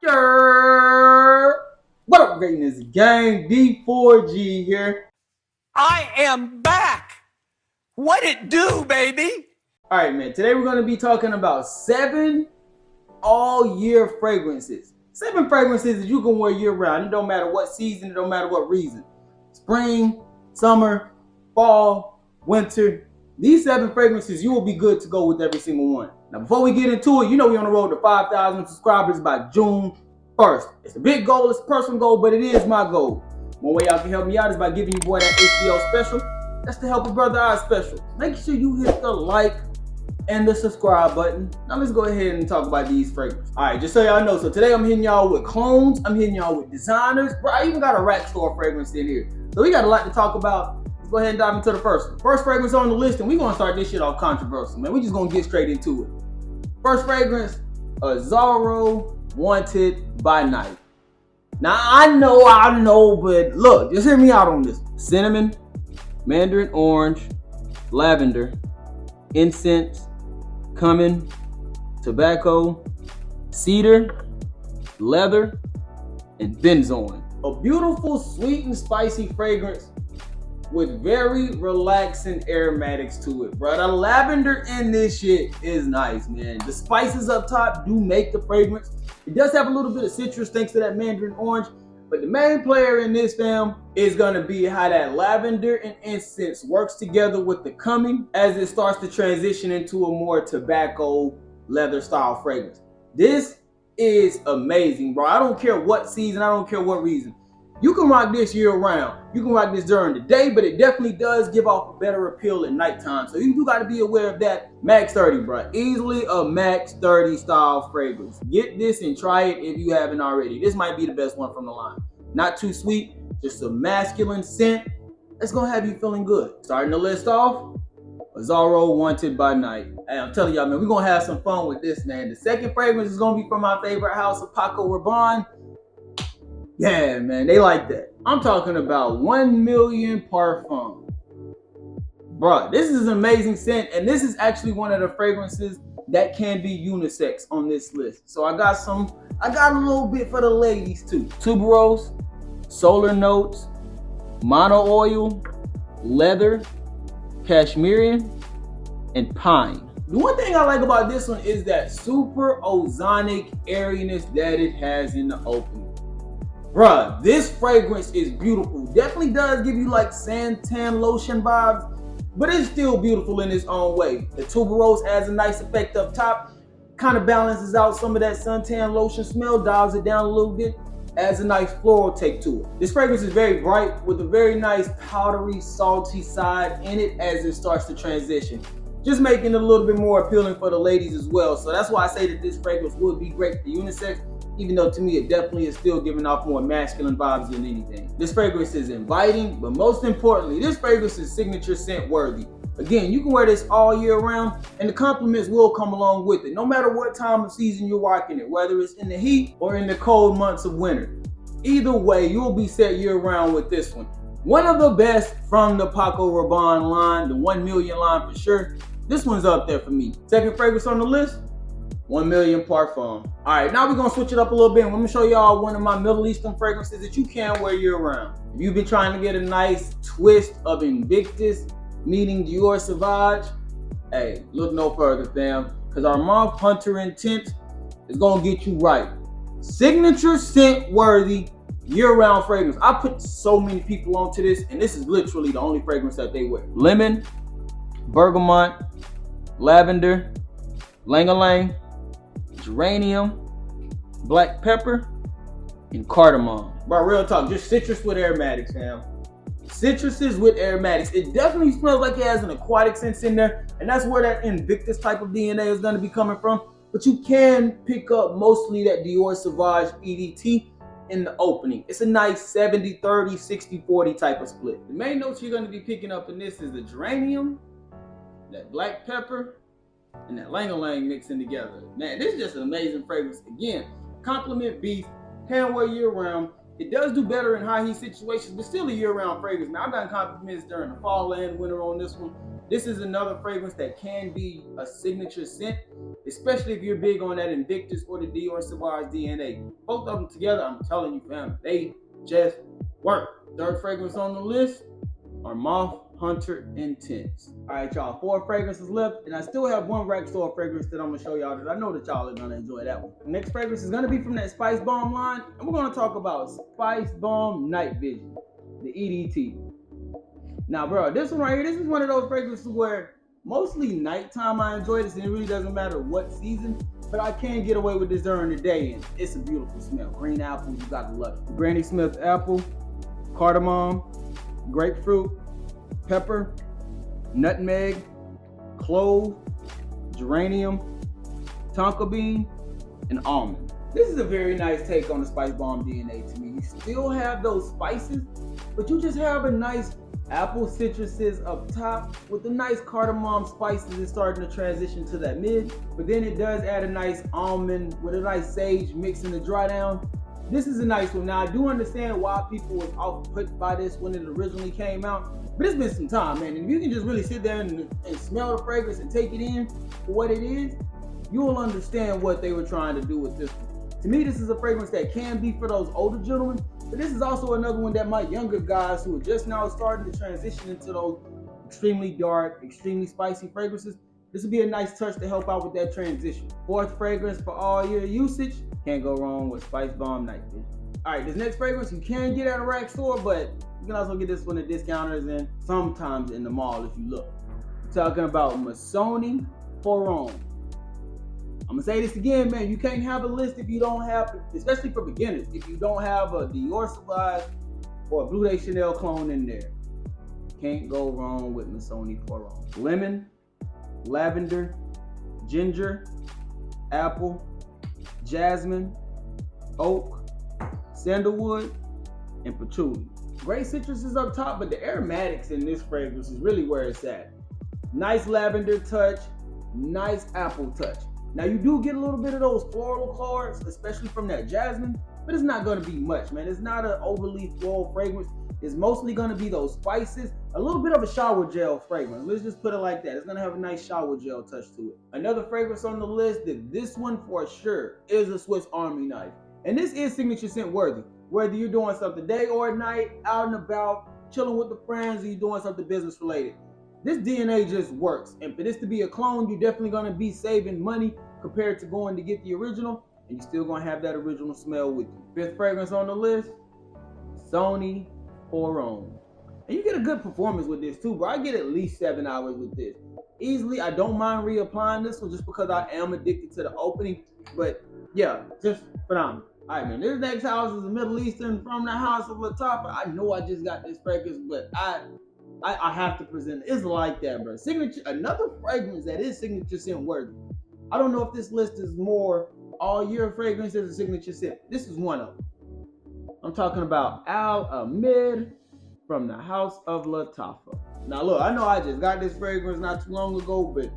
What up, greatness gang? D4G here. I am back. What it do, baby? All right, man. Today we're going to be talking about 7 all-year fragrances. 7 fragrances that you can wear year-round. It don't matter what season. It don't matter what reason. Spring, summer, fall, winter. These 7 fragrances, you will be good to go with every single one. Now, before we get into it, you know we're on the road to 5,000 subscribers by June 1st. It's a big goal, it's a personal goal, but it is my goal. One way y'all can help me out is by giving you boy that HBO special. That's the Help a Brother Out special. Make sure you hit the like and the subscribe button. Now let's go ahead and talk about these fragrances. All right, just so y'all know, so today I'm hitting y'all with clones, I'm hitting y'all with designers, bro, I even got a rack store fragrance in here. So we got a lot to talk about. Let's go ahead and dive into the first one. First fragrance on the list, and we're gonna start this shit off controversial, man. We just gonna get straight into it. First fragrance, Azzaro Wanted by Night. Now I know, but look, just hear me out on this. Cinnamon, mandarin orange, lavender, incense, cumin, tobacco, cedar, leather, and benzoin. A beautiful, sweet and spicy fragrance with very relaxing aromatics to it, bro. The lavender in this shit is nice, man. The spices up top do make the fragrance. It does have a little bit of citrus thanks to that mandarin orange, but the main player in this, fam, is gonna be how that lavender and incense works together with the cumin as it starts to transition into a more tobacco leather style fragrance. This is amazing, bro. I don't care what season, I don't care what reason. You can rock this year round. You can rock this during the day, but it definitely does give off a better appeal at nighttime. So you do got to be aware of that. Max 30, bro. Easily a Max 30 style fragrance. Get this and try it if you haven't already. This might be the best one from the line. Not too sweet, just a masculine scent. That's going to have you feeling good. Starting the list off, Azzaro Wanted by Night. Hey, I'm telling y'all, man, we're going to have some fun with this, man. The second fragrance is going to be from my favorite house of Paco Rabanne. Yeah, man, they like that. I'm talking about 1 million Parfum. Bruh, this is an amazing scent, and this is actually one of the fragrances that can be unisex on this list. So I got a little bit for the ladies too. Tuberose, solar notes, mono oil, leather, cashmere, and pine. The one thing I like about this one is that super ozonic airiness that it has in the opening. Bruh, this fragrance is beautiful. Definitely does give you like santan lotion vibes, but it's still beautiful in its own way. The tuberose adds a nice effect up top, kind of balances out some of that suntan lotion smell, dials it down a little bit, adds a nice floral take to it. This fragrance is very bright with a very nice powdery, salty side in it as it starts to transition, just making it a little bit more appealing for the ladies as well. So that's why I say that this fragrance would be great for unisex, even though to me it definitely is still giving off more masculine vibes than anything. This fragrance is inviting, but most importantly, this fragrance is signature scent worthy. Again, you can wear this all year round, and the compliments will come along with it, no matter what time of season you're rocking it, whether it's in the heat or in the cold months of winter. Either way, you'll be set year round with this one. One of the best from the Paco Rabanne line, the 1 million line for sure. This one's up there for me. Second fragrance on the list, 1 million Parfum. All right, now we're gonna switch it up a little bit. I'm gonna show y'all one of my Middle Eastern fragrances that you can wear year round. If you've been trying to get a nice twist of Invictus meeting Dior Sauvage, hey, look no further, fam, because Armaf Hunter Intense is gonna get you right. Signature scent worthy year-round fragrance. I put so many people onto this, and this is literally the only fragrance that they wear. Lemon, bergamot, lavender, lang-a-lang, geranium, black pepper, and cardamom. Bro, real talk, just citrus with aromatics, fam. Citruses with aromatics. It definitely smells like it has an aquatic sense in there, and that's where that Invictus type of DNA is going to be coming from. But you can pick up mostly that Dior Sauvage EDT in the opening. It's a nice 70-30, 60-40 type of split. The main notes you're going to be picking up in this is the geranium, that black pepper, and that lang-a-lang mixing together. Man, this is just an amazing fragrance. Again, compliment beef, can wear year round. It does do better in high heat situations, but still a year round fragrance. Now, I've gotten compliments during the fall and winter on this one. This is another fragrance that can be a signature scent, especially if you're big on that Invictus or the Dior Sauvage DNA. Both of them together, I'm telling you, fam, they just work. Third fragrance on the list, Armaf Hunter Intense. All right, y'all, 4 fragrances left, and I still have one rack store fragrance that I'm gonna show y'all that I know that y'all are gonna enjoy that one. The next fragrance is gonna be from that Spicebomb line, and we're gonna talk about Spicebomb Night Vision, the EDT. Now, bro, this one right here, this is one of those fragrances where mostly nighttime I enjoy this, and it really doesn't matter what season, but I can get away with this during the day, and it's a beautiful smell. Green apple, you gotta love it. Granny Smith apple, cardamom, grapefruit, pepper, nutmeg, clove, geranium, tonka bean, and almond. This is a very nice take on the Spicebomb DNA to me. You still have those spices, but you just have a nice apple citruses up top with the nice cardamom spices. It's starting to transition to that mid, but then it does add a nice almond with a nice sage mix in the dry down. This is a nice one. Now, I do understand why people was off-put by this when it originally came out, but it's been some time, man. And if you can just really sit there and smell the fragrance and take it in for what it is, you will understand what they were trying to do with this one. To me, this is a fragrance that can be for those older gentlemen, but this is also another one that my younger guys who are just now starting to transition into those extremely dark, extremely spicy fragrances, this would be a nice touch to help out with that transition. 4th fragrance for all your usage, can't go wrong with Spicebomb Night Vision. All right, this next fragrance you can get at a rack store, but you can also get this one at discounters and sometimes in the mall if you look. We're talking about Maison Pour. I'm gonna say this again, man. You can't have a list if you don't have, especially for beginners, if you don't have a Dior Sauvage or a Bleu De Chanel clone in there. Can't go wrong with Maison Pour. Lemon, lavender, ginger, apple, jasmine, oak, sandalwood, and patchouli. Great citruses up top, but the aromatics in this fragrance is really where it's at. Nice lavender touch, nice apple touch. Now, you do get a little bit of those floral cards, especially from that jasmine, but it's not going to be much, man. It's not an overly floral fragrance. It's mostly going to be those spices, a little bit of a shower gel fragrance. Let's just put it like that. It's going to have a nice shower gel touch to it. Another fragrance on the list, that this one for sure is a Swiss Army knife. And this is signature scent worthy. Whether you're doing something day or night, out and about, chilling with the friends, or you're doing something business related. This DNA just works. And for this to be a clone, you're definitely going to be saving money compared to going to get the original, and you're still going to have that original smell with you. 5th fragrance on the list, Sony Pour. And you get a good performance with this too, bro. I get at least 7 hours with this. Easily, I don't mind reapplying this one just because I am addicted to the opening. But yeah, just phenomenal. All right, man. This next house is a Middle Eastern from the house of Lattafa. I know I just got this fragrance, but I have to present it. It's like that, bro. Signature, another fragrance that is signature scent worthy. I don't know if this list is more all year fragrances or signature scent. This is one of them. I'm talking about Al Ameed from the house of Lattafa. Now look, I know I just got this fragrance not too long ago, but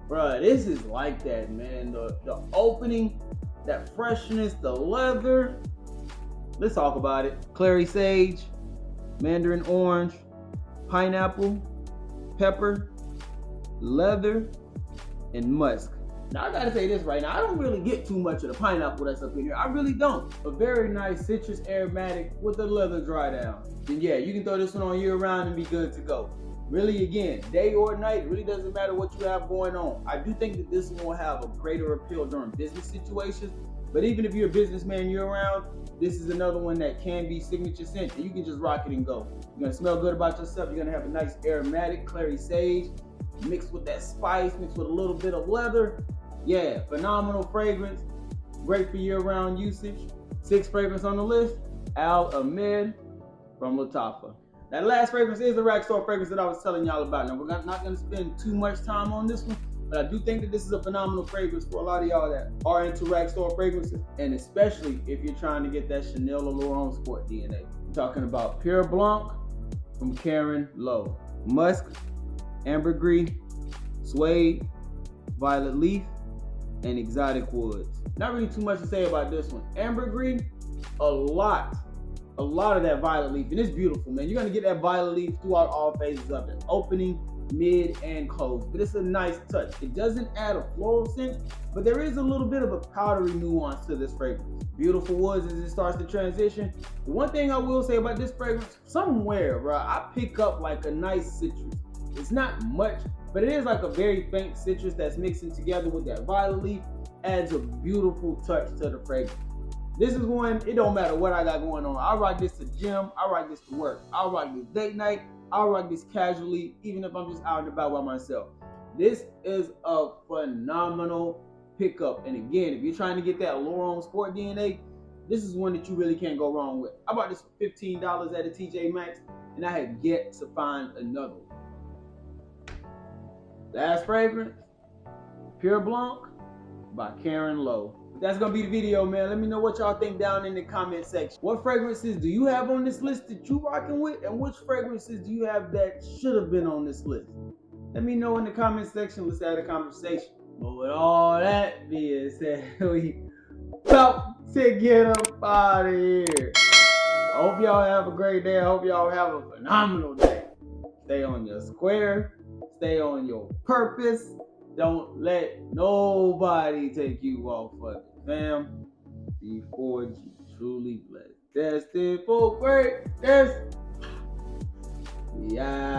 bro, this is like that, man. The opening, that freshness, the leather. Let's talk about it. Clary sage, mandarin orange, pineapple, pepper, leather, and musk. Now I gotta say this right now, I don't really get too much of the pineapple that's up in here. I really don't. A very nice citrus aromatic with the leather dry down. Then yeah, you can throw this one on year round and be good to go. Really, again, day or night, it really doesn't matter what you have going on. I do think that this one will have a greater appeal during business situations, but even if you're a businessman year round, this is another one that can be signature scent, and you can just rock it and go. You're gonna smell good about yourself. You're gonna have a nice aromatic, clary sage, mixed with that spice, mixed with a little bit of leather. Yeah, phenomenal fragrance. Great for year-round usage. 6th fragrance on the list, Al Ameed from Lattafa. That last fragrance is the rack store fragrance that I was telling y'all about. Now, we're not going to spend too much time on this one, but I do think that this is a phenomenal fragrance for a lot of y'all that are into rack store fragrances, and especially if you're trying to get that Chanel or Laurent Sport DNA. I'm talking about Pure Blanc from Karen Lowe. Musk, ambergris, suede, violet leaf, and exotic woods. Not really too much to say about this one. Ambergris, a lot of that violet leaf, and it's beautiful, man. You're gonna get that violet leaf throughout all phases of it. Opening, mid, and close. But it's a nice touch. It doesn't add a floral scent, but there is a little bit of a powdery nuance to this fragrance. Beautiful woods as it starts to transition. The one thing I will say about this fragrance, somewhere, bro, I pick up like a nice citrus. It's not much, but it is like a very faint citrus that's mixing together with that violet leaf. Adds a beautiful touch to the fragrance. This is one, it don't matter what I got going on. I rock this to gym, I rock this to work, I rock this date night, I rock this casually, even if I'm just out and about by myself. This is a phenomenal pickup. And again, if you're trying to get that L'Oreal Sport DNA, this is one that you really can't go wrong with. I bought this for $15 at a TJ Maxx, and I have yet to find another one. Last fragrance, Pure Blanc by Karen Lowe. That's gonna be the video, man. Let me know what y'all think down in the comment section. What fragrances do you have on this list that you rocking with, and which fragrances do you have that should have been on this list? Let me know in the comment section. Let's have a conversation. But with all that being said, we about to get up out of here. I hope y'all have a great day. I hope y'all have a phenomenal day. Stay on your square. Stay on your purpose. Don't let nobody take you off of it, fam. Before you truly blessed. Destined for greatness. Yeah.